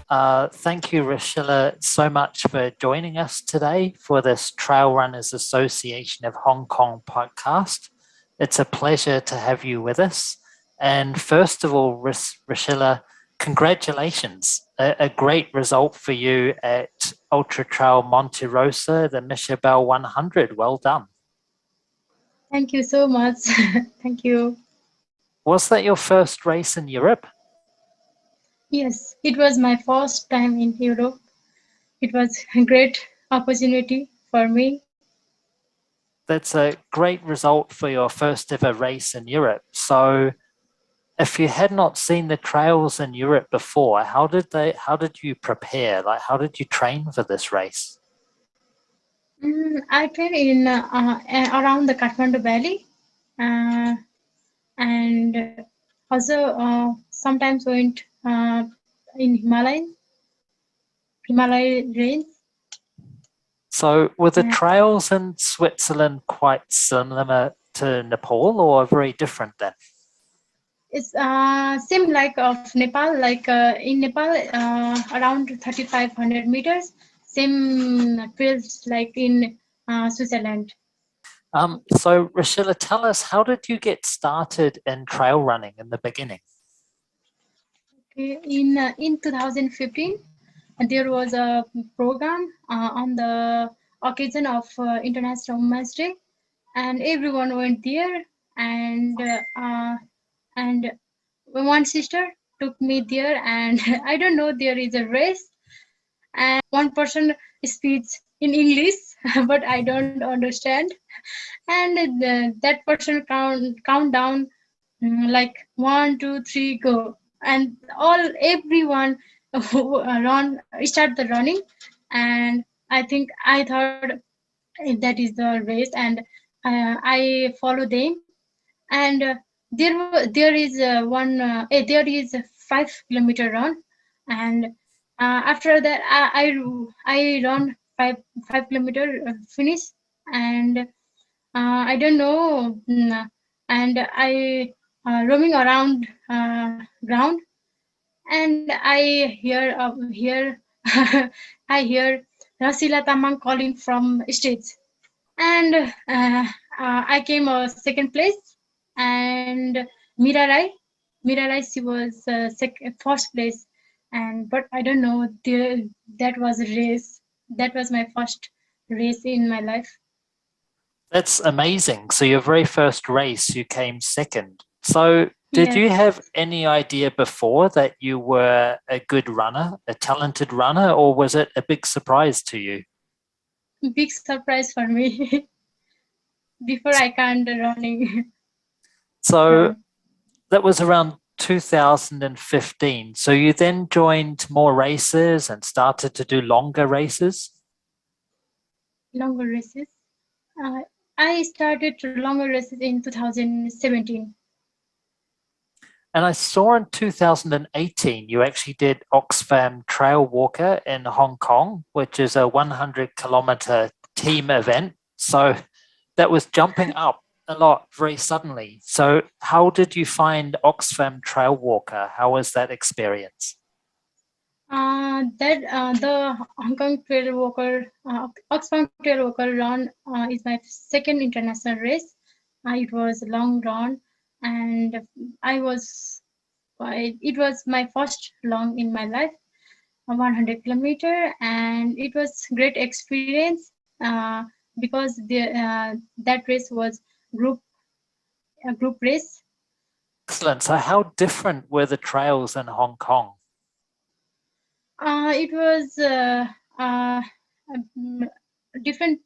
Thank you, Rashila, so much for joining us today for this Trail Runners Association of Hong Kong podcast. It's a pleasure to have you with us. And first of all, Rashila, congratulations. A great result for you at Ultra Trail Monte Rosa, the Mishabel 100. Well done. Thank you so much. Thank you. Was that your first race in Europe? Yes, it was my first time in Europe. It was a great opportunity for me. That's a great result for your first ever race in Europe. So, if you had not seen the trails in Europe before, how did you prepare? Like, how did you train for this race? I trained in around the Kathmandu Valley, uh, and also sometimes went in Himalaya range. So, were the Uh, trails in Switzerland quite similar to Nepal or very different then? it's same like of Nepal. Like in Nepal, around 3,500 meters. Same trails like in Switzerland. So, Rashila, tell us, how did you get started in trail running in the beginning? Okay. In 2015, there was a program on the occasion of International Women's Day, and everyone went there, and and one sister took me there, and I don't know, there is a race, and one person speaks in English, but I don't understand, and that person count down, like 1, 2, 3, go, and everyone who run start the running, and I thought that is the race, and I follow them, and there is there is a 5 kilometer run, and after that I run 5 kilometer finish, and I don't know, and I roaming around ground, and I hear Rashila Tamang calling from stage, and I came second place, and Mirarai, Mirarai, she was first place, and but I don't know, that was a race. That was my first race in my life. That's amazing. So, your very first race, you came second. So, did you Yes, have any idea before that you were a good runner, a talented runner, or was it a big surprise to you? big surprise for me. Before I can't running So, run that was around 2015. So, you then joined more races and started to do longer races. longer races. Uh, I started longer races in 2017. And I saw in 2018 you actually did Oxfam Trailwalker in Hong Kong, which is a 100-kilometer team event. So that was jumping up a lot very suddenly. So, how did you find Oxfam Trailwalker? How was that experience? That the Hong Kong Trailwalker, Oxfam Trailwalker run is my second international race. It was a long run, and I was it was my first long in my life, 100 kilometer, and it was great experience because that race was group group race. Excellent. So, how different were the trails in Hong Kong? It was um, different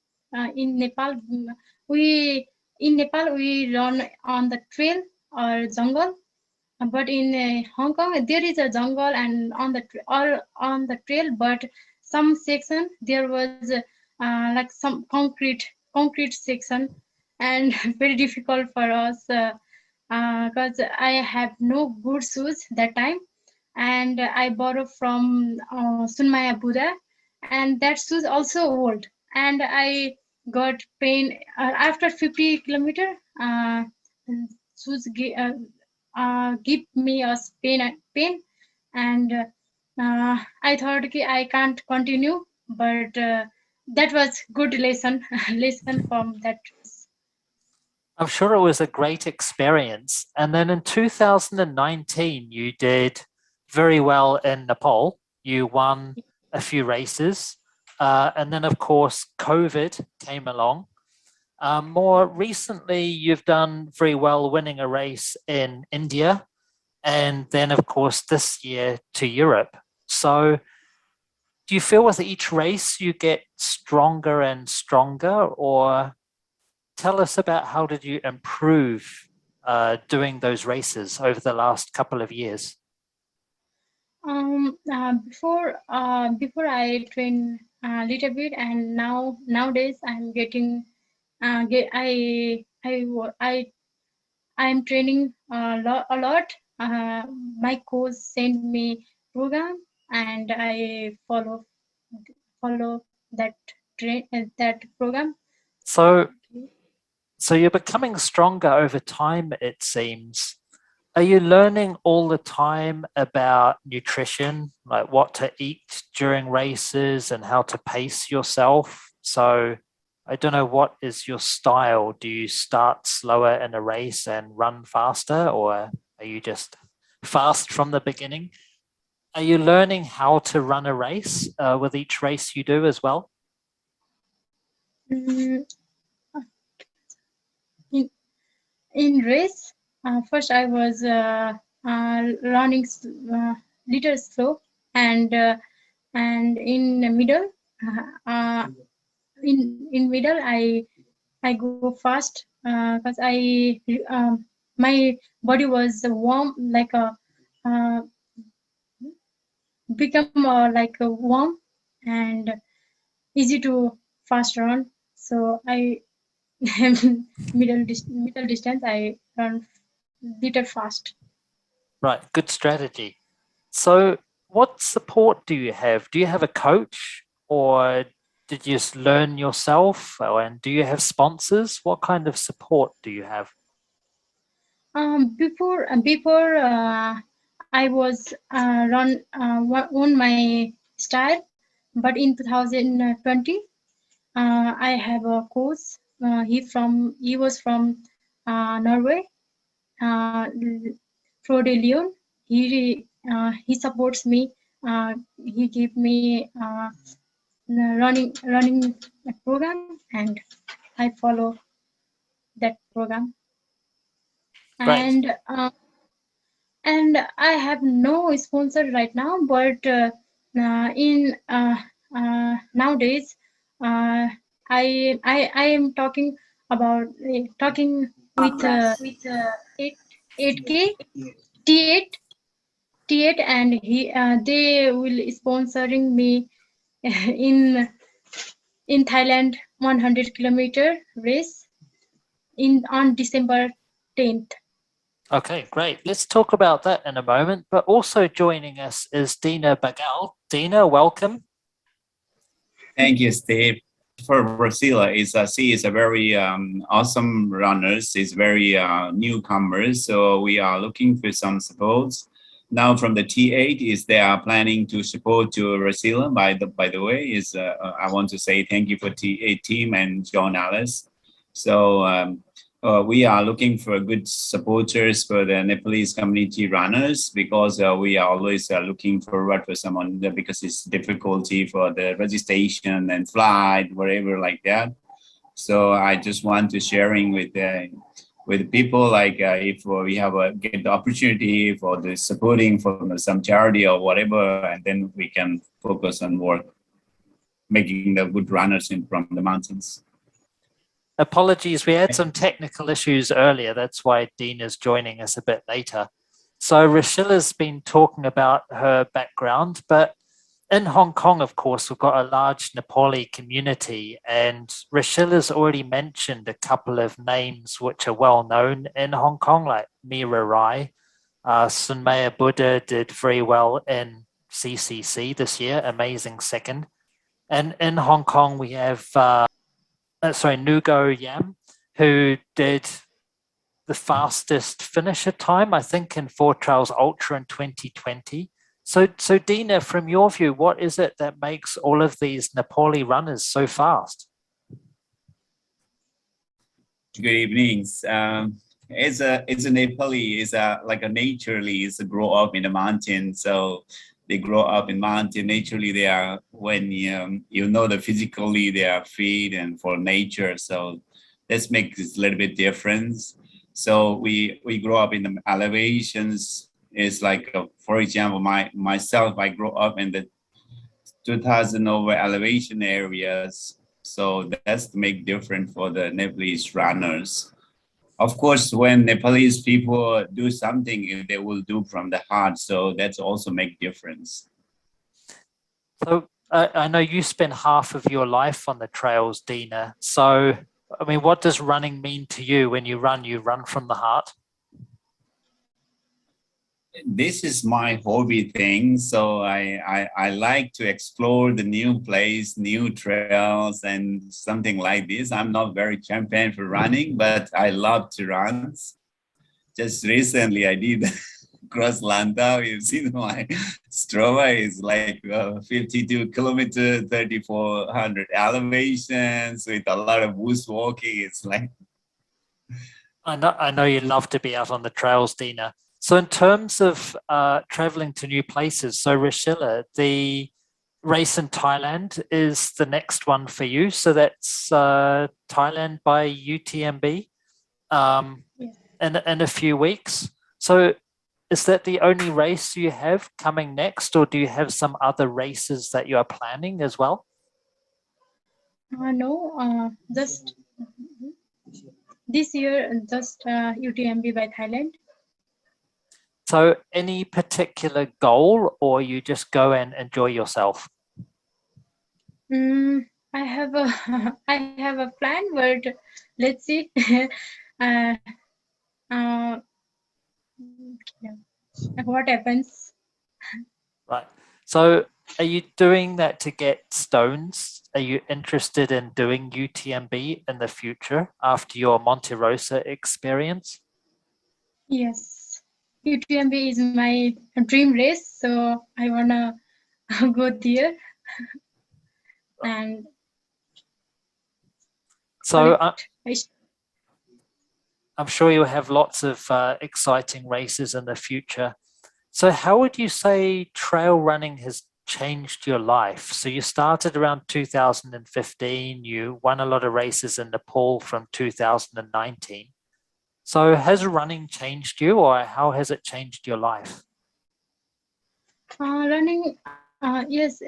in Nepal. We in Nepal we run on the trail or jungle, but in Hong Kong there is a jungle and on the or on the trail, but some section there was like some concrete section, and very difficult for us because I have no good shoes that time, and I borrowed from Sunmaya Buddha, and that shoes also old, and I got pain after 50 kilometer. Shoes give me a pain, and I thought okay, I can't continue, but that was good lesson lesson from that. I'm sure it was a great experience. And then in 2019, you did very well in Nepal. You won a few races. And then, of course, COVID came along. More recently, you've done very well winning a race in India. And then, of course, this year to Europe. So, do you feel with each race you get stronger and stronger, or tell us about how did you improve doing those races over the last couple of years? Before I train a little bit, and nowadays I'm getting get I'm training a lot. My coach sent me program, and I follow that that program. So, so you're becoming stronger over time, it seems. Are you learning all the time about nutrition, like what to eat during races and how to pace yourself? So, I don't know, what is your style? Do you start slower in a race and run faster, or are you just fast from the beginning? Are you learning how to run a race with each race you do as well? Mm, in in race, first I was running little slow, and in the middle, in middle I go fast because my body was warm like a become like a warm and easy to fast run. So I middle distance I run little fast. Right, good strategy. So, what support do you have? Do you have a coach, or did you just learn yourself? And do you have sponsors? What kind of support do you have? Before I was on my style, but in 2020 I have a coach. He was from Norway, uh, Frode Leon. He supports me. He gave me running program, and I follow that program. Great. And I have no sponsor right now, but in nowadays, uh, I am talking with 8 8K T8 T8, and they will sponsoring me in Thailand 100-kilometer race in on December 10th. Okay, great. Let's talk about that in a moment. But also joining us is Dina Bagale. Dina, welcome. Thank you, Steve. For Rashila, she is a very awesome runner. She's very newcomer, so we are looking for some support. Now from the T8 is they are planning to support to Rashila. By the way, I want to say thank you for T8 team and John Alice. So we are looking for good supporters for the Nepalese community runners because we are always looking forward for someone because it's difficulty for the registration and flight, whatever like that. So I just want to sharing with people like if we have a get the opportunity for the supporting from some charity or whatever, and then we can focus on work making the good runners in from the mountains. Apologies, we had some technical issues earlier. That's why Dean is joining us a bit later. So Rashila's been talking about her background, but in Hong Kong, of course, we've got a large Nepali community, and Rashila's already mentioned a couple of names which are well known in Hong Kong, like Mira Rai. Sunmaya Buddha did very well in CCC this year, amazing second. And in Hong Kong, we have Nugo Yam, who did the fastest finisher time, I think, in Four Trails Ultra in 2020. So Dina, from your view, what is it that makes all of these Nepali runners so fast? Good evenings. As a Nepali, is a like a naturally is a grow up in the mountain. So they grow up in mountain. Naturally, they are when you know that physically they are fit and for nature. So this makes it a little bit difference. So we grow up in the elevations. It's like for example, myself, I grew up in the 2000 over elevation areas. So that's the make difference for the Nepalese runners. Of course, when Nepalese people do something, they will do from the heart. So that's also make difference. So I know you spend half of your life on the trails, Dina. So, I mean, what does running mean to you when you run from the heart? This is my hobby thing. So I like to explore the new place, new trails and something like this. I'm not very champion for running, but I love to run. Just recently I did cross Lanta. You've seen my Strava is like 52 kilometer, 3,400 elevations with a lot of bush walking. It's like I know you love to be out on the trails, Dina. So in terms of traveling to new places, so Rashila, the race in Thailand is the next one for you. So that's Thailand by UTMB in a few weeks. So is that the only race you have coming next, or do you have some other races that you are planning as well? No, just this year, just UTMB by Thailand. So any particular goal, or you just go and enjoy yourself? I have a I have a plan, but let's see. uh, uh, what happens? Right. So are you doing that to get stones? Are you interested in doing UTMB in the future after your Monte Rosa experience? Yes, UTMB is my dream race, so I wanna go there. And so I'm sure you'll have lots of exciting races in the future. So how would you say trail running has changed your life? So you started around 2015, you won a lot of races in Nepal from 2019. So has running changed you, or how has it changed your life? running, yes,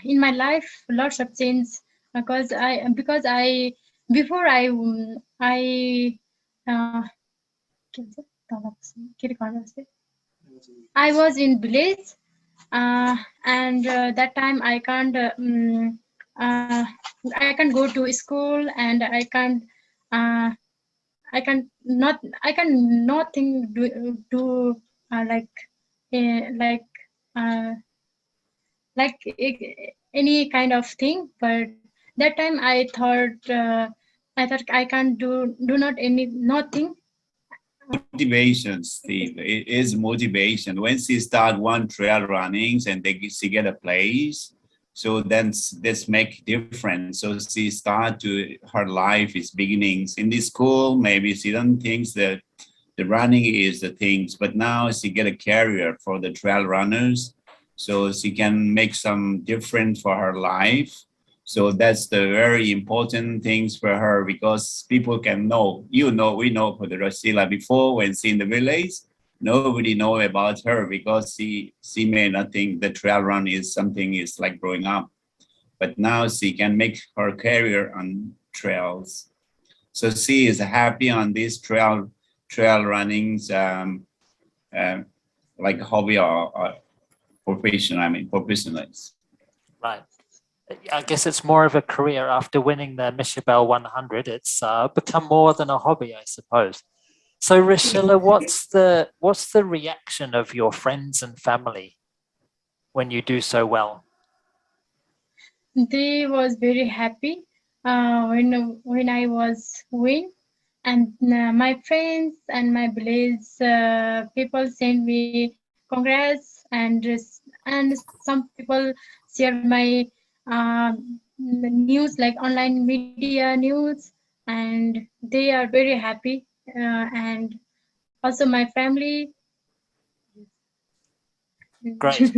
in my life, lots of change because I before uh, I was in village, and that time I can't go to school, and uh, I can nothing do like like uh, any kind of thing. But that time I thought I can't do not any nothing. motivation, Steve. It is motivation. When she start one trail runnings and she get a place, so then this make difference. So she start to her life is beginnings in the school. Maybe she don't think that the running is the things, but now she get a career for the trail runners, so she can make some difference for her life. So that's the very important things for her, because people can know, we know for the Rashila before when she in the village, nobody know about her because she may not think the trail run is something is like growing up. But now she can make her career on trails. So she is happy on this trail runnings, like hobby or profession. I mean, professionals. Right. I guess it's more of a career after winning the Mishabel 100. It's become more than a hobby, I suppose. So, Rashila, what's the reaction of your friends and family when you do so well? They was very happy when I was win, and my friends and my village people send me congrats, and and some people share my news, like online media news, and they are very happy. And also my family. Great.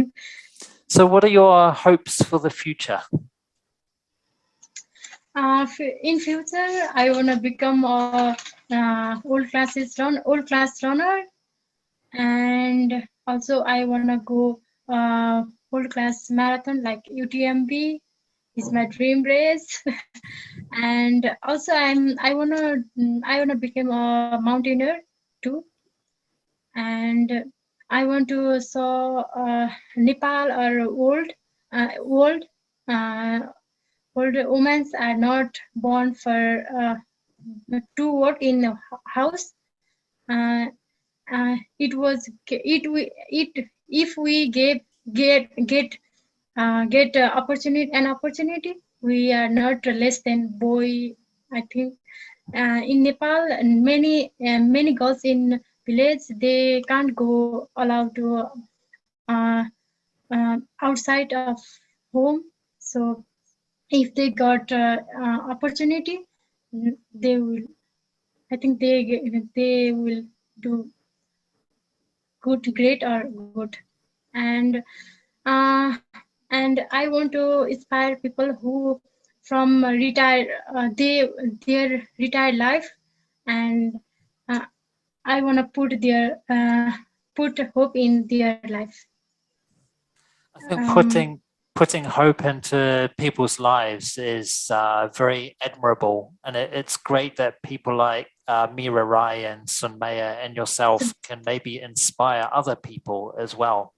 So what are your hopes for the future? In future, I want to become a world class runner, and also I want to go world class marathon like UTMB is my dream race. And also I want to become a mountaineer too, and I want to saw Nepal or world. Uh, Older women are not born for to work in the house. Uh, it was it if we get opportunity, we are not less than boy. I think in Nepal, many girls in village, they can't go allowed to uh, outside of home. So if they got opportunity, they will. I think they will do great or good. And and I want to inspire people who from retire their retired life, and uh, I want to put hope in their life. I think Um, putting hope into people's lives is very admirable, and it's great that people like Mira Rai and Sunmaya and yourself can maybe inspire other people as well.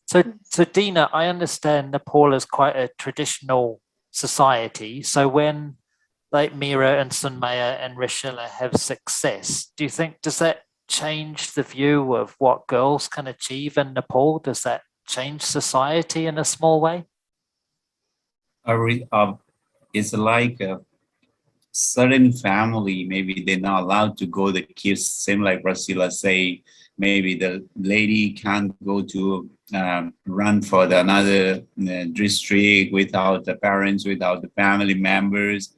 So Dina, I understand Nepal is quite a traditional society. So when like Mira and Sunmaya and Rashila have success, do you think does that change the view of what girls can achieve in Nepal? Does that change society in a small way? It's like a certain family, maybe they're not allowed to go the kids, same like Rashila say, maybe the lady can't go to run for the another district without the parents, without the family members.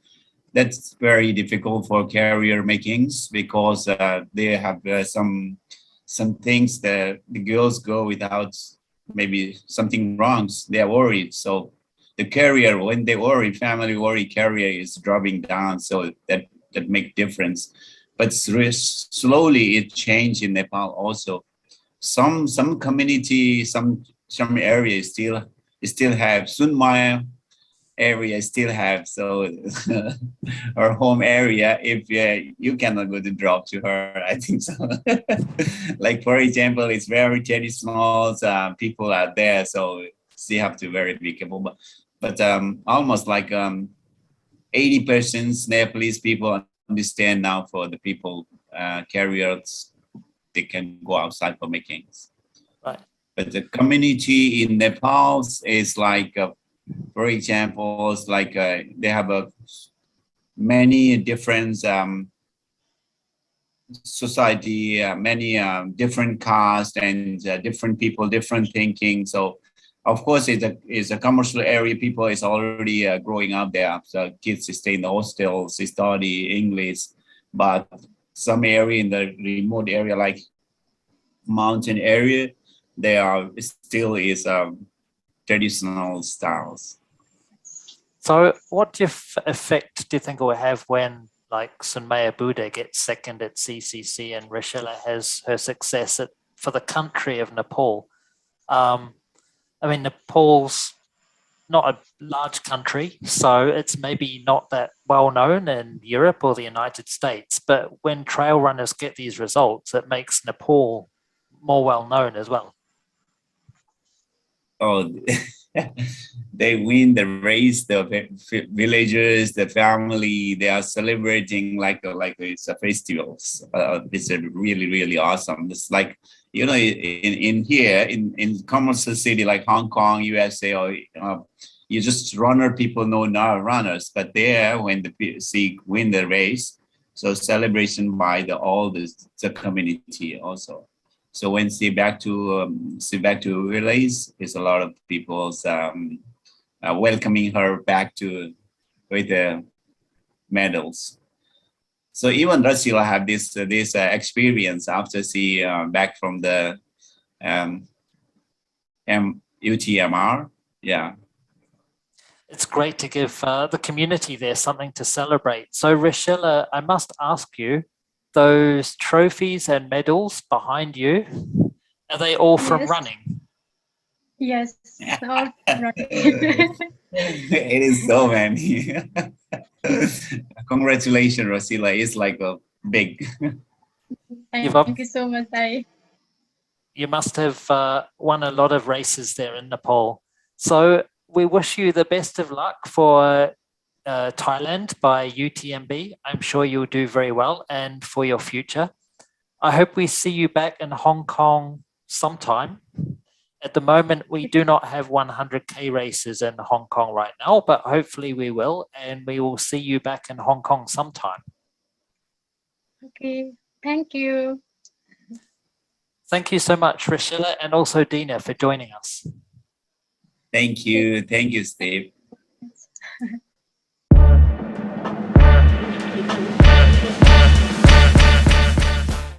That's very difficult for career makings because they have some things that the girls go without maybe something wrong. They are worried. So the career, when they worry, family worry, career is dropping down. So that make difference. But slowly it changed in Nepal also. Some community, some areas still have Sunmaya area still have. So her home area, if you cannot go to drop to her, I think so. Like for example, it's very traditional. People are there, so you have to very be careful. But almost like 80% Nepalese people understand now for the people carriers, they can go outside for makings. Right. But the community in Nepal is like for example, it's like they have many different society, many different castes and different people, different thinking. So, of course, it's a commercial area. People is already growing up there. So kids stay in the hostels, they study English, but some area in the remote area like mountain area, they are still is traditional styles. So what effect do you think it will have when like Sunmaya Buddha gets second at CCC and Rashila has her success for the country of Nepal? I mean, Nepal's not a large country, so it's maybe not that well known in Europe or the United States. But when trail runners get these results, it makes Nepal more well known as well. Oh, they win the race. The villagers, the family, they are celebrating like it's a festival. It's a really awesome. It's like in here in commercial city like Hong Kong, USA, or you just runner people know now runners, but there when the win the race, so celebration by all the community also. So when see back to relays, there's a lot of people's welcoming her back to with the medals. So even Rashila had this experience after she back from the UTMR. Yeah. It's great to give the community there something to celebrate. So Rashila, I must ask you, those trophies and medals behind you, are they all from Yes. running? Yes. All right. It is so many. Congratulations, Rashila. It's like a big. Thank you so much. You must have won a lot of races there in Nepal. So we wish you the best of luck for Thailand by UTMB. I'm sure you'll do very well, and for your future. I hope we see you back in Hong Kong sometime. At the moment, we do not have 100K races in Hong Kong right now, but hopefully we will, and we will see you back in Hong Kong sometime. Okay. Thank you. Thank you so much, Rashila, and also Dina for joining us. Thank you, Steve.